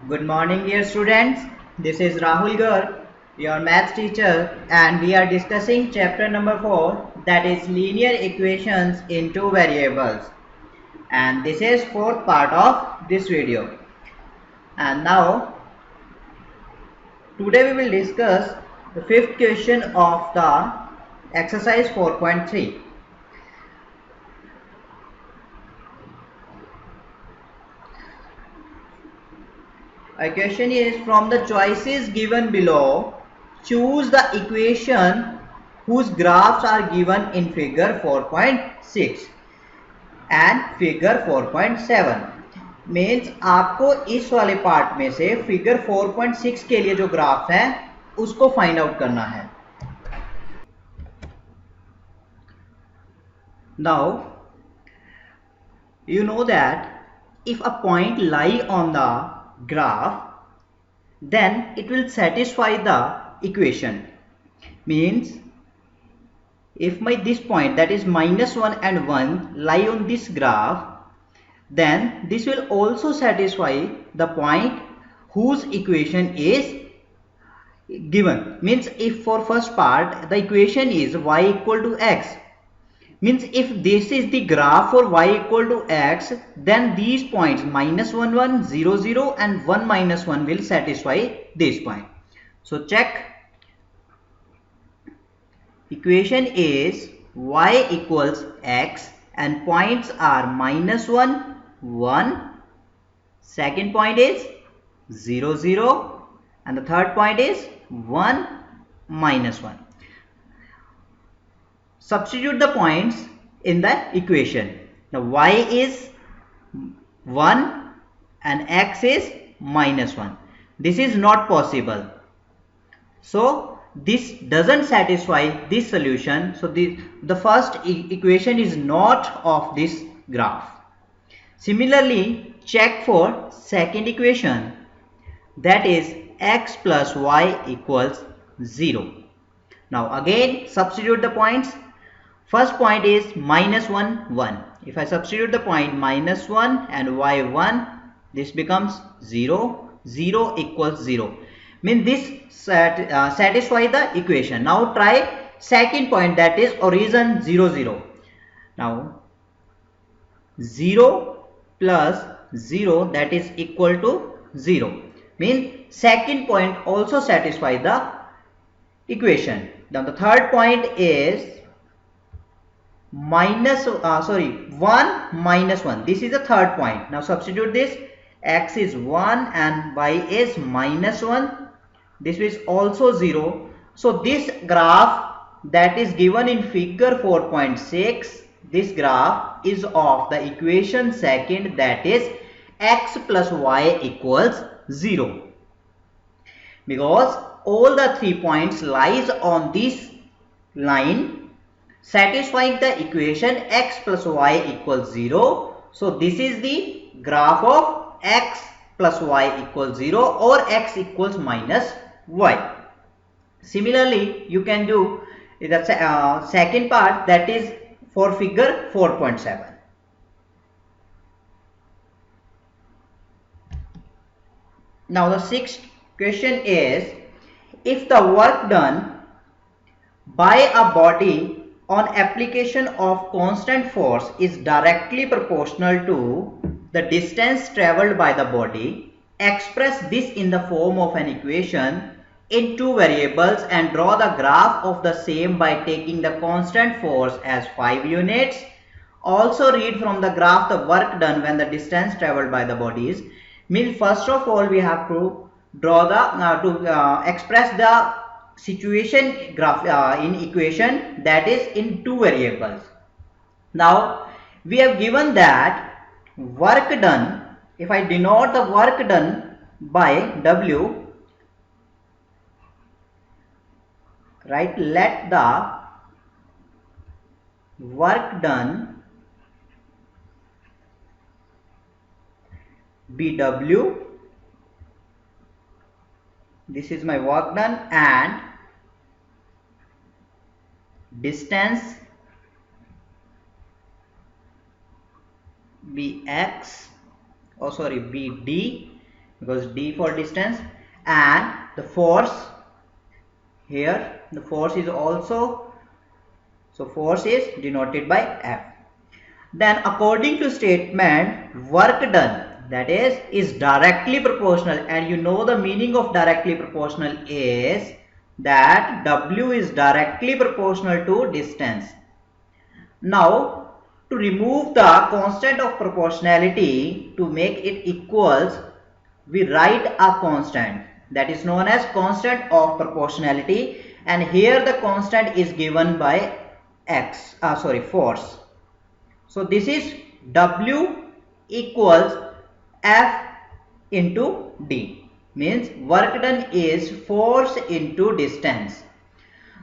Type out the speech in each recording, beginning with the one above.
Good morning, dear students. This is Rahul Garg, your maths teacher, and we are discussing chapter number 4, that is linear equations in two variables. And this is fourth part of this video. And now, today we will discuss the fifth question of the exercise 4.3. A question is, from the choices given below, choose the equation whose graphs are given in figure 4.6 and figure 4.7. Means आपको इस वाले part में से figure 4.6 के लिए जो graph है उसको फाइंड आउट करना है. Now you know that if a point lie on the graph, then it will satisfy the equation. Means if this point, that is -1 and 1, lie on this graph, then this will also satisfy the point whose equation is given. Means if for first part the equation is y equal to x, means if this is the graph for y equal to x, then these points -1 1 0 0 and 1 -1 will satisfy this point. So check. Equation is y equals x and points are -1 1, second point is 0 0, and the third point is 1 -1. Substitute the points in the equation. Now y is 1 and x is -1. This is not possible. So this doesn't satisfy this solution. So the first equation is not of this graph. Similarly, check for second equation, that is x plus y equals 0. Now again substitute the points. First point is -1 1. If I substitute the point -1 and y 1, this becomes 0. 0 equals 0. Means this satisfy the equation. Now try second point, that is origin 0 0. Now 0 plus 0, that is equal to 0. Means second point also satisfy the equation. Now the third point is 1 -1. This is the third point. Now substitute this. X is 1 and y is -1. This is also 0. So this graph that is given in figure 4.6, this graph is of the equation second, that is x plus y equals 0. Because all the 3 points lies on this line satisfying the equation x plus y equals 0. So this is the graph of x plus y equals 0 or x equals -y. Similarly, you can do the second part, that is for figure 4.7. Now the sixth question is, if the work done by a body on application of constant force is directly proportional to the distance traveled by the body, express this in the form of an equation in two variables and draw the graph of the same by taking the constant force as 5 units. Also read from the graph the work done when the distance traveled by the body is. Means first of all we have to draw the express the situation graph in equation, that is in two variables. Now we have given that work done, if I denote the work done by W, right, let the work done be W. This is my work done, and distance be x, be d, because d for distance, and the force here, the force is also, so force is denoted by F. Then according to statement, work done, that is directly proportional, and you know the meaning of directly proportional is that W is directly proportional to distance. Now to remove the constant of proportionality, to make it equals, we write a constant that is known as constant of proportionality, and here the constant is given by force. So this is W equals F into D, means work done is force into distance.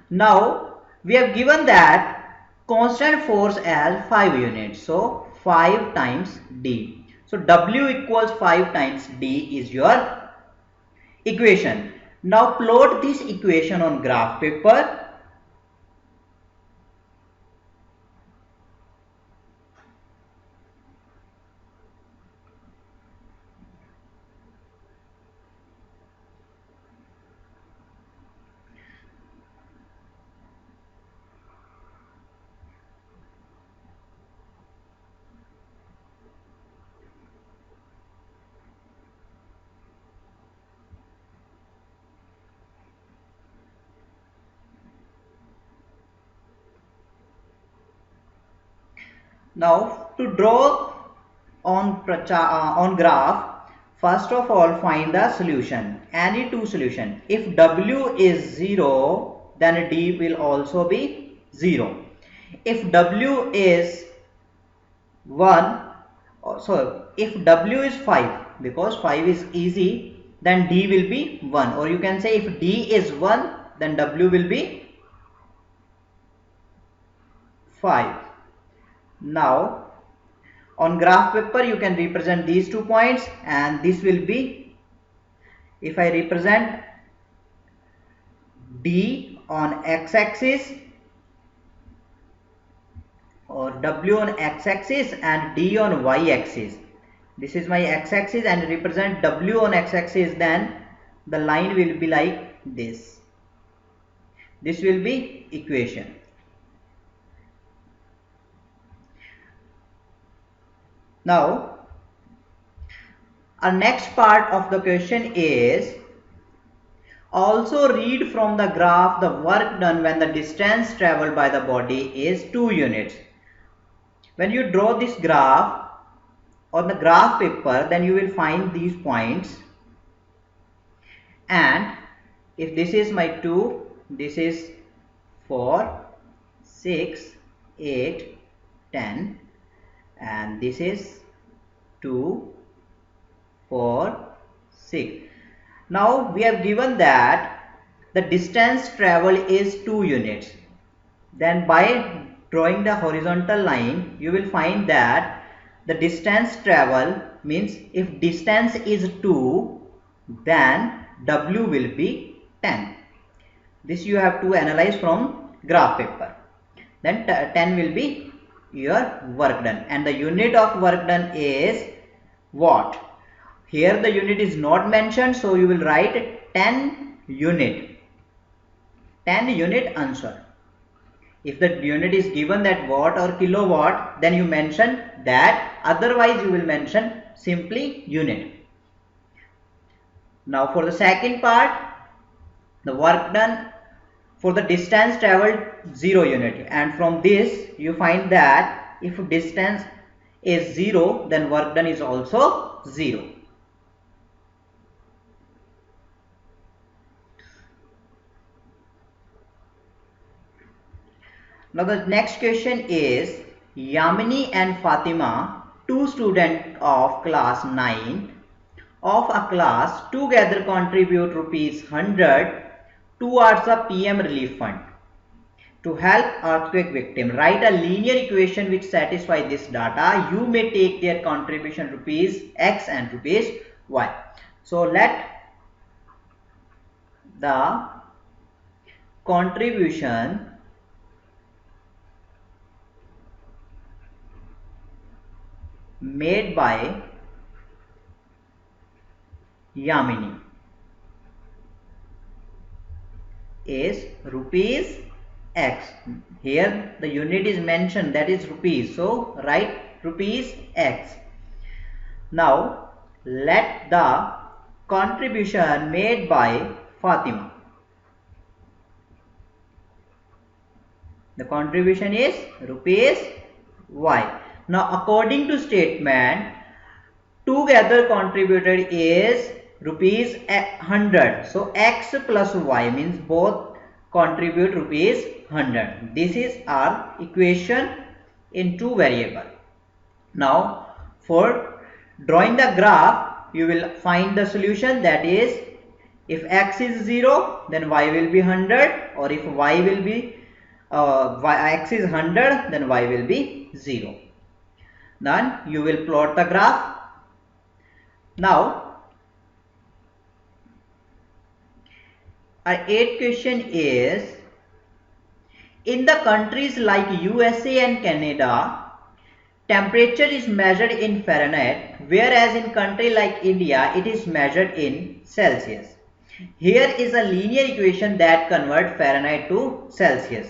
Now we have given that constant force as 5 units, so 5 times D. So W equals 5 times D is your equation. Now plot this equation on graph paper. Now to draw on graph, first of all find the solution, any two solution. If W is 0, then D will also be 0. If W is 1, so if W is 5, because 5 is easy, then D will be 1, or you can say if D is 1, then W will be 5. Now on graph paper you can represent these 2 points, and this will be, if I represent D on x-axis, or W on x-axis and D on y-axis. This is my x-axis and represent W on x-axis, then the line will be like this. This will be equation. Now our next part of the question is, also read from the graph the work done when the distance traveled by the body is 2 units. When you draw this graph on the graph paper, then you will find these points, and if this is my 2, this is 4, 6, 8, 10, and this is 2, 4, 6. Now we have given that the distance traveled is 2 units. Then by drawing the horizontal line, you will find that the distance traveled means, if distance is 2, then W will be 10. This you have to analyze from graph paper. Then 10 will be your work done, and the unit of work done is watt. Here the unit is not mentioned, so you will write 10 unit. 10 unit answer. If the unit is given that watt or kilowatt, then you mention that, otherwise you will mention simply unit. Now for the second part, the work done for the distance traveled 0 unit, and from this you find that if distance is 0, then work done is also 0. Now the next question is, Yamini and Fatima, two students of class 9 of a class, together contribute ₹100 towards a PM relief fund to help earthquake victim. Write a linear equation which satisfies this data. You may take their contribution ₹X and ₹Y. So let the contribution made by Yamini is rupees X. Here the unit is mentioned, that is rupees. So write rupees X. Now let the contribution made by Fatima. The contribution is rupees Y. Now according to statement, together contributed is rupees 100. So X plus Y means both contribute rupees 100. This is our equation in two variable. Now for drawing the graph, you will find the solution, that is if X is 0 then Y will be 100, or if Y will be X is 100 then Y will be 0. Then you will plot the graph. Now our 8th question is, in the countries like USA and Canada, temperature is measured in Fahrenheit, whereas in country like India it is measured in Celsius. Here is a linear equation that converts Fahrenheit to Celsius.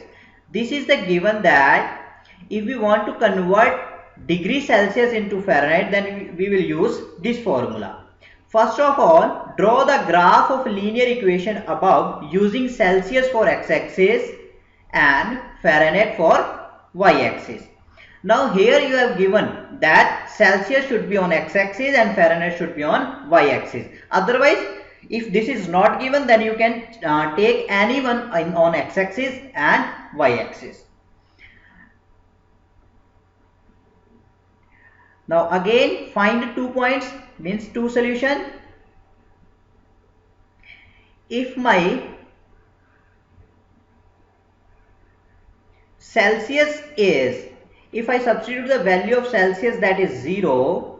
This is the given that if we want to convert degree Celsius into Fahrenheit, then we will use this formula. First of all, draw the graph of linear equation above using Celsius for x-axis and Fahrenheit for y-axis. Now here you have given that Celsius should be on x-axis and Fahrenheit should be on y-axis. Otherwise, if this is not given, then you can take any one on x-axis and y-axis. Now again find 2 points, means 2 solution. If my Celsius is, if I substitute the value of Celsius, that is 0,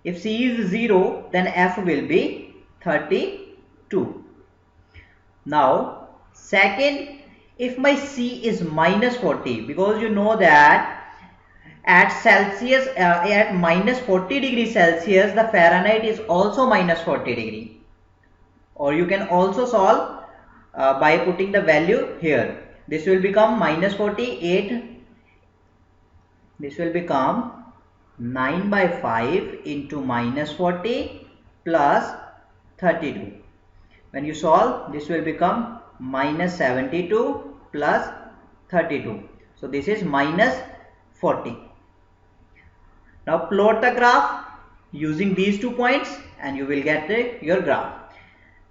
if C is 0 then F will be 32. Now second, if my C is minus 40, because you know that at Celsius, at minus 40 degrees Celsius, the Fahrenheit is also minus 40 degree. Or you can also solve by putting the value here. This will become minus 48. This will become 9 by 5 into minus 40 plus 32. When you solve, this will become minus 72 plus 32. So this is minus 40. Now plot the graph using these 2 points and you will get your graph.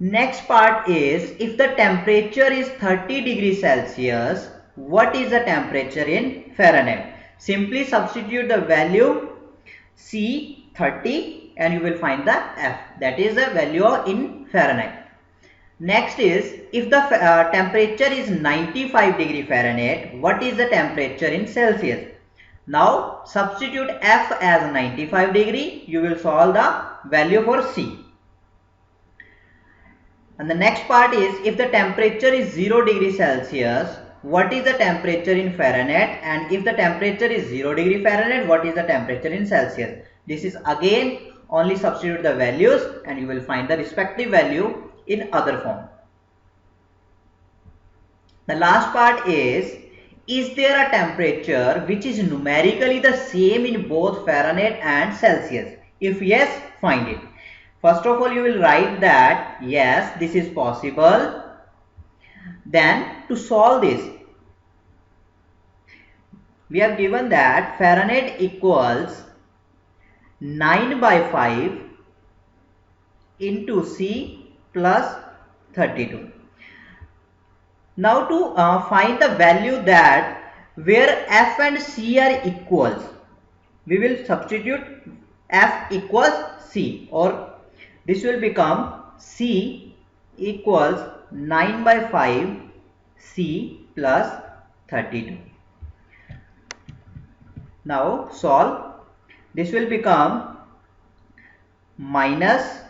Next part is, if the temperature is 30 degrees Celsius, what is the temperature in Fahrenheit? Simply substitute the value C 30 and you will find the F, that is the value in Fahrenheit. Next is, if the temperature is 95 degree Fahrenheit, what is the temperature in Celsius? Now substitute F as 95 degree, you will solve the value for C. And the next part is, if the temperature is 0 degree Celsius, what is the temperature in Fahrenheit? And if the temperature is 0 degree Fahrenheit, what is the temperature in Celsius? This is again only substitute the values and you will find the respective value in other form. The last part is there a temperature which is numerically the same in both Fahrenheit and Celsius? If yes, find it. First of all, you will write that yes, this is possible. Then to solve this, we have given that Fahrenheit equals 9 by 5 into C plus 32. Now to find the value that where F and C are equals, we will substitute F equals C, or this will become C equals 9 by 5 C plus 32. Now solve. This will become minus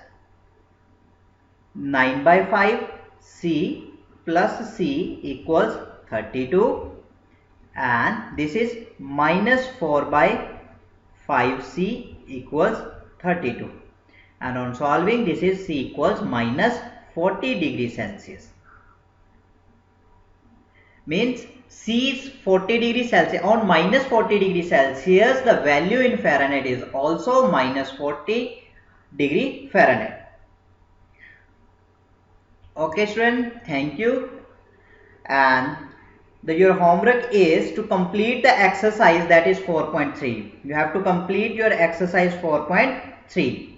9 by 5 C plus C equals 32, and this is minus 4 by 5 C equals 32. and on solving this is C equals minus 40 degrees Celsius. Means C is 40 degrees Celsius. On minus 40 degrees Celsius, the value in Fahrenheit is also minus 40 degree Fahrenheit. Okay student, thank you. And your homework is to complete the exercise, that is 4.3. You have to complete your exercise 4.3.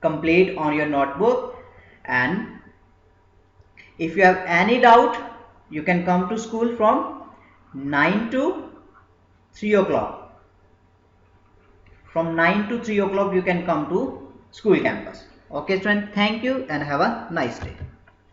Complete on your notebook, and if you have any doubt, you can come to school from 9 to 3 o'clock. From 9 to 3 o'clock you can come to school campus. Okay student, thank you and have a nice day.